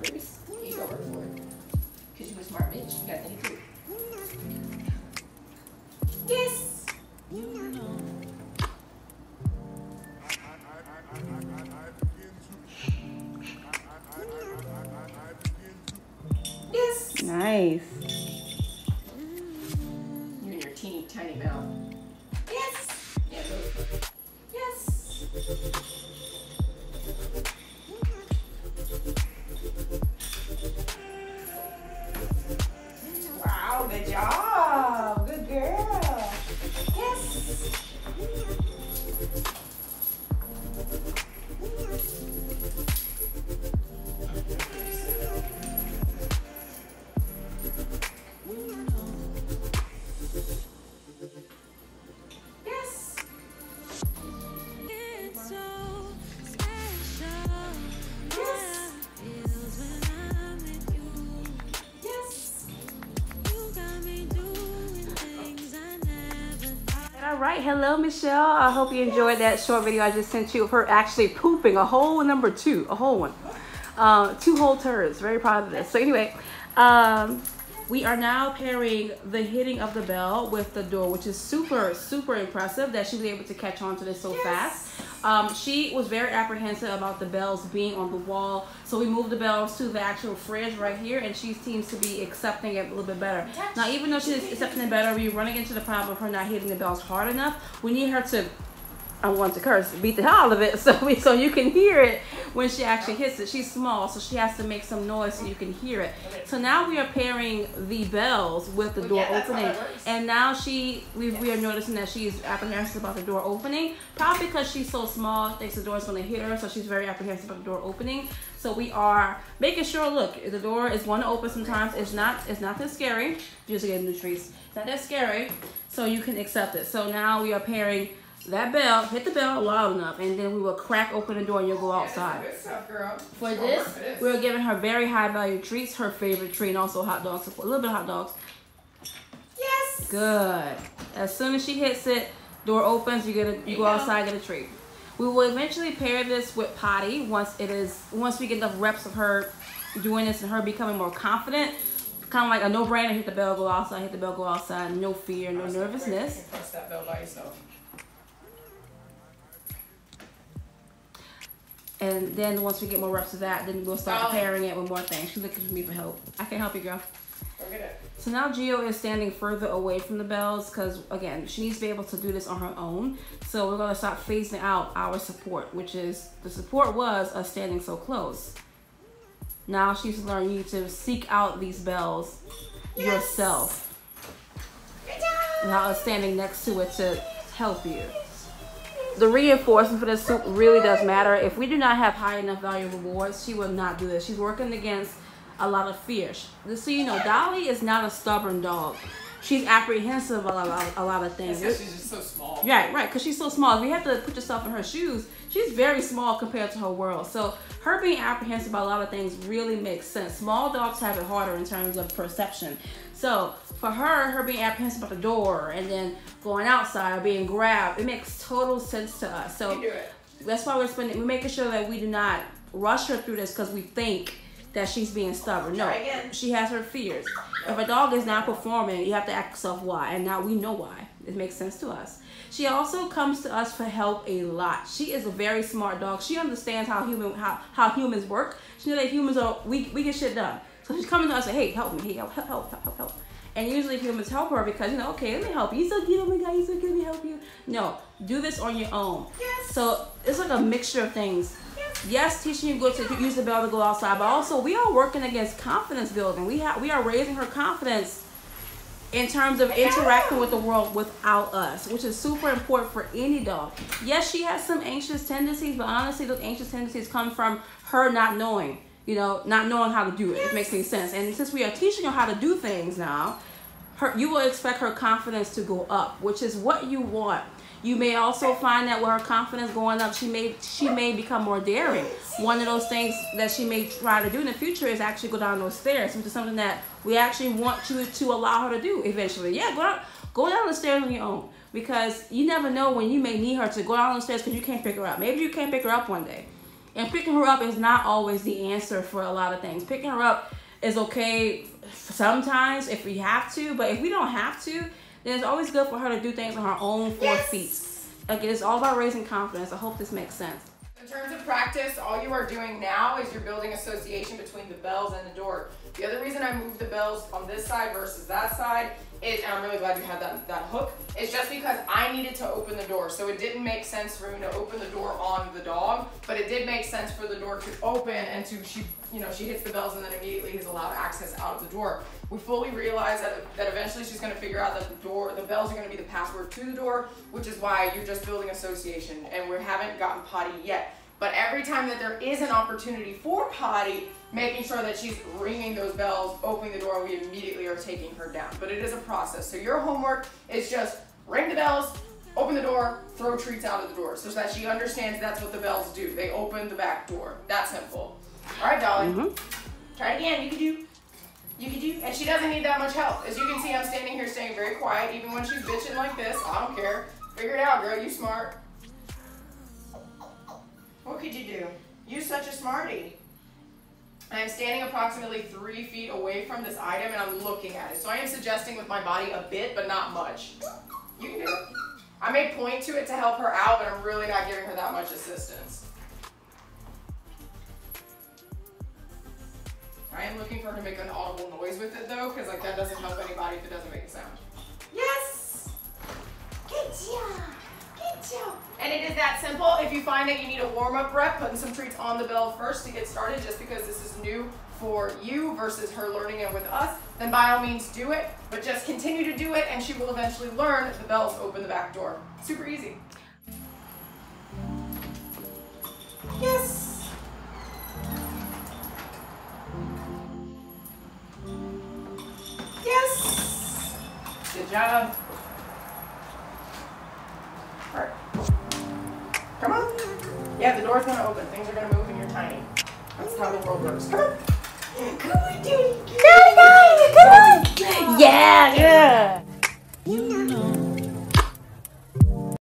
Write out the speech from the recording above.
Grace. Here you go, work for it. Because you a smart bitch. You got to think it through. Yes. Yes. Nice. You and your teeny tiny mouth. Yes. Yeah, really. Yes. Wow, good job. Good girl. Yes. Yes. It's so special. Yes. Feels when I'm with you. Yes. You got me doing things I never thought. All right, hello Michelle. I hope you enjoyed that short video I just sent you of her actually pooping a whole number 2, a whole one. 2 whole turds. Very proud of this. So anyway, we are now pairing the hitting of the bell with the door, which is super impressive that she was able to catch on to this so fast. She was very apprehensive about the bells being on the wall, so we moved the bells to the actual fridge right here, and she seems to be accepting it a little bit better. Now, even though she's accepting it better, we're running into the problem of her not hitting the bells hard enough. We need her to, I want to curse, beat the hell out of it so you can hear it when she actually hits it. She's small, so she has to make some noise so you can hear it. So now we are pairing the bells with the door opening, and now we are noticing that she's apprehensive about the door opening, probably because she's so small, thinks the door is going to hit her, so she's very apprehensive about the door opening. So we are making sure, look, the door is going to open sometimes. It's not that scary. Just getting new treats. It's not that scary, so you can accept it. So now we are pairing that bell, hit the bell loud enough, and then we will crack open the door and you'll go outside. Good stuff, girl. For this, we're giving her very high value treats, her favorite treat, and also hot dogs, a little bit of hot dogs. Yes. Good. As soon as she hits it, door opens, you go outside, get a treat. We will eventually pair this with Potty once we get enough reps of her doing this and her becoming more confident. Kind of like a no-brainer, hit the bell, go outside, hit the bell, go outside, no fear, no nervousness. You can press that bell by yourself. And then once we get more reps of that, then we'll start pairing it with more things. She's looking for me for help. I can help you, girl. Forget it. So now Gio is standing further away from the bells because, again, she needs to be able to do this on her own. So we're going to start phasing out our support, which is, the support was us standing so close. Now she's learning you to seek out these bells yourself. Without us standing next to it to help you. The reinforcement for this soup really does matter. If we do not have high enough value rewards, she will not do this. She's working against a lot of fear. Just so you know, Dolley is not a stubborn dog. She's apprehensive about a lot of things. She's just so small. Right, because she's so small. If you have to put yourself in her shoes, she's very small compared to her world. So her being apprehensive about a lot of things really makes sense. Small dogs have it harder in terms of perception. So for her being apprehensive about the door and then going outside or being grabbed, it makes total sense to us. So that's why we're making sure that we do not rush her through this because we think that she's being stubborn. No, she has her fears. If a dog is not performing, you have to ask yourself why, and now we know why. It makes sense to us. She also comes to us for help a lot. She is a very smart dog. She understands how humans work. She knows that humans we get shit done. So she's coming to us and hey, help me, hey, help. And usually humans help her because, you know, okay, let me help you. You so cute, oh my God, you so cute, let me help you. No, do this on your own. Yes. So it's like a mixture of things. Yes, teaching you to use the bell to go outside, but also we are working against confidence building. We are raising her confidence in terms of interacting with the world without us, which is super important for any dog. Yes, she has some anxious tendencies, but honestly, those anxious tendencies come from her not knowing, not knowing how to do it. It makes any sense. And since we are teaching her how to do things now, you will expect her confidence to go up, which is what you want. You may also find that with her confidence going up, she may become more daring. One of those things that she may try to do in the future is actually go down those stairs, which is something that we actually want you to allow her to do eventually. Yeah, go down the stairs on your own, because you never know when you may need her to go down the stairs because you can't pick her up. Maybe you can't pick her up one day. And picking her up is not always the answer for a lot of things. Picking her up is okay sometimes if we have to, but if we don't have to, then it's always good for her to do things on her own 4 feet. Like, it's all about raising confidence. I hope this makes sense. In terms of practice, all you are doing now is you're building association between the bells and the door. The other reason I moved the bells on this side versus that side is, and I'm really glad you had that hook, is just because I needed to open the door. So it didn't make sense for me to open the door on the dog, but it did make sense for the door to open and she hits the bells and then immediately is allowed access out of the door. We fully realize that eventually she's going to figure out that the bells are going to be the password to the door, which is why you're just building association, and we haven't gotten Potty yet. But every time that there is an opportunity for Potty, making sure that she's ringing those bells, opening the door, we immediately are taking her down. But it is a process. So your homework is just ring the bells, open the door, throw treats out of the door, so that she understands that's what the bells do. They open the back door. That simple. All right, Dolly. Try it again. You can do. You can do. And she doesn't need that much help. As you can see, I'm standing here staying very quiet, even when she's bitching like this. I don't care. Figure it out, girl. You smart. What could you do? You're such a smarty. I am standing approximately 3 feet away from this item and I'm looking at it. So I am suggesting with my body a bit, but not much. You can do it. I may point to it to help her out, but I'm really not giving her that much assistance. I am looking for her to make an audible noise with it though, because like that doesn't help anybody if it doesn't make a sound. Yes! Good job! Good job! And it is that simple. If you find that you need a warm-up rep, putting some treats on the bell first to get started, just because this is new for you versus her learning it with us, then by all means do it. But just continue to do it and she will eventually learn the bells open the back door. Super easy. Yes! Yes! Good job. All right. Come on. Yeah, the door's gonna open. Things are gonna move and you're tiny. That's how the world works. Come on. Come on, dude. No, come on. Yeah,